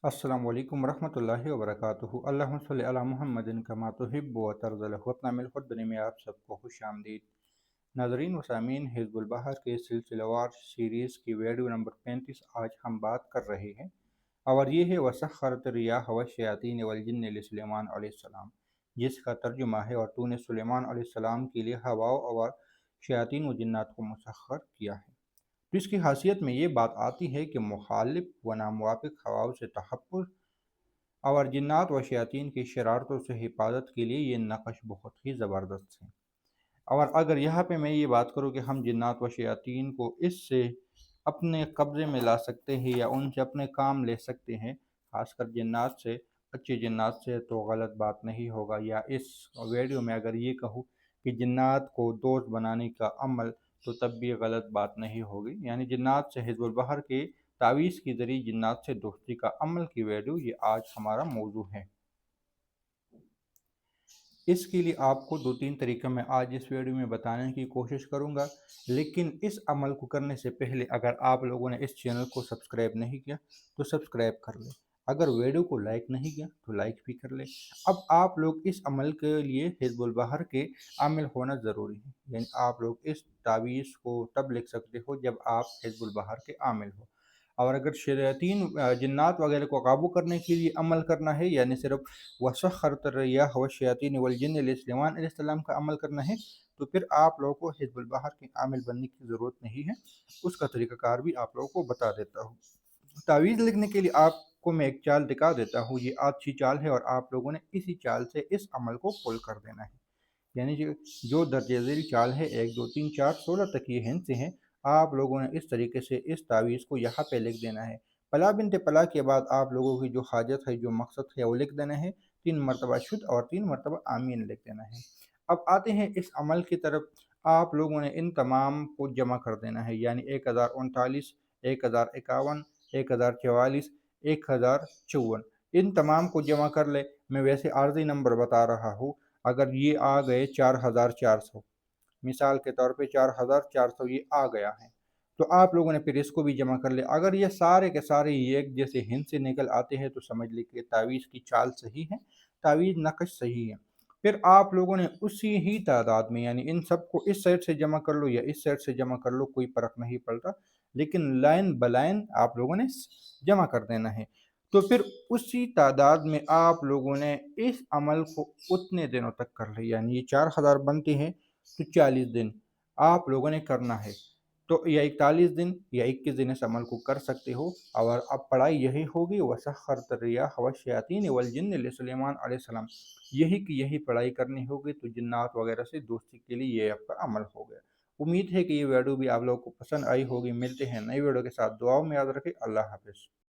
अस्सलामु अलैकुम वरहमतुल्लाहि वबरकातुहू। अल्लाहुम्मा सल्लि अला मुहम्मदिन कमा तुहिब्बु व तर्ज़ु। अपना मिल खुद बने में आप सबको खुश आमदीद। नाज़रीन व सामीन, हिज़्बुल बहर के सिलसिलेवार सीरीज़ की वीडियो नंबर 35 आज हम बात कर रहे हैं, और ये है वसख़्ख़रत रियाह वश्शयातीन वल जिन्न लिसुलैमान अलैहिस्सलाम, जिसका तर्जुमा है और तूने सुलेमान अलैहिस्सलाम के लिए हवा और शयातीन व जिन्नात को मुसख्खर किया है। तो इसकी हासियत में ये बात आती है कि मुखालिफ व नामुवाफ़िक हवाओं से तहफ़्फ़ुज़ और जिन्नात व शयातीन की शरारतों से हिफाजत के लिए ये नक़श बहुत ही ज़बरदस्त है। और अगर यहाँ पे मैं ये बात करूँ कि हम जिन्नात व शयातीन को इससे अपने कब्ज़े में ला सकते हैं या उनसे अपने काम ले सकते हैं, ख़ासकर जिन्नात से, अच्छे जिन्नात से, तो गलत बात नहीं होगा। या इस वीडियो में अगर ये कहूँ कि जिन्नात को दोस्त बनाने का अमल, तो तब भी गलत बात नहीं होगी। यानी जिन्नात से हिज़्बुल बहर के तावीज़ के ज़रिए जिन्नात से दोस्ती का अमल की वीडियो ये आज हमारा मौजू है। इसके लिए आपको दो तीन तरीक़े मैं आज इस वीडियो में बताने की कोशिश करूंगा, लेकिन इस अमल को करने से पहले अगर आप लोगों ने इस चैनल को सब्सक्राइब नहीं किया तो सब्सक्राइब कर लें। अगर वीडियो को लाइक नहीं किया तो लाइक भी कर लें। अब आप लोग इस अमल के लिए हिज़्बुल बहर के आमिल होना ज़रूरी है। यानी आप लोग इस तावीज़ को तब लिख सकते हो जब आप हिज़्बुल बहर के आमिल हो। और अगर शयातीन जिन्नात वगैरह को काबू करने के लिए अमल करना है, यानी सिर्फ वसख़्ख़रत रियाह वश्शयातीन वल जिन्न लिसुलैमान अलैहिस्सलाम का अमल करना है, तो फिर आप लोगों को हिज़्बुल बहर के आमिल बनने की ज़रूरत नहीं है। उसका तरीक़ाकार भी आप लोगों को बता देता हूँ। तावीज़ लिखने के लिए आपको मैं एक चाल दिखा देता हूँ। ये अच्छी चाल है और आप लोगों ने इसी चाल से इस अमल को फुल कर देना है। यानी जो दर्ज झेल चाल है 1 2 3 4 16 तक ये हिंद से हैं। आप लोगों ने इस तरीके से इस तावीज़ को यहाँ पे लिख देना है। पला बिनते पला के बाद आप लोगों की जो हाजत है, जो मकसद है, वो लिख देना है। 3 मरतबा शुद्ध और 3 मरतबा आमीन लिख देना है। अब आते हैं इस अमल की तरफ। आप लोगों ने इन तमाम को जमा कर देना है, यानी 1039, 1051, 1044, 1054, इन तमाम को जमा कर ले। मैं वैसे आर्जी नंबर बता रहा हूँ। अगर ये आ गए 4400, मिसाल के तौर पे 4400 ये आ गया है, तो आप लोगों ने फिर इसको भी जमा कर लिया। अगर ये सारे के सारे एक जैसे हिंद से निकल आते हैं तो समझ लीजिए तावीज़ की चाल सही है, तावीज़ नक़श सही है। फिर आप लोगों ने उसी ही तादाद में, यानी इन सबको इस साइड से जमा कर लो या इस साइड से जमा कर लो, कोई फ़र्क नहीं पड़ता, लेकिन लाइन ब लाइन आप लोगों ने जमा कर देना है। तो फिर उसी तादाद में आप लोगों ने इस अमल को उतने दिनों तक कर लिया। यानी ये 4000 बनते हैं तो 40 दिन आप लोगों ने करना है। तो या 41 दिन या 21 दिन इस अमल को कर सकते हो। और अब पढ़ाई यही होगी, वसख़्ख़रत रियाह वश्शयातीन वल जिन्न लिसुलैमान अलैहिस्सलाम, यही की यही पढ़ाई करनी होगी। तो जिन्नात वगैरह से दोस्ती के लिए ये आपका अमल हो गया। उम्मीद है कि ये वीडियो भी आप लोगों को पसंद आई होगी। मिलते हैं नई वीडियो के साथ। दुआओं में याद रखें। अल्लाह हाफ़िज़।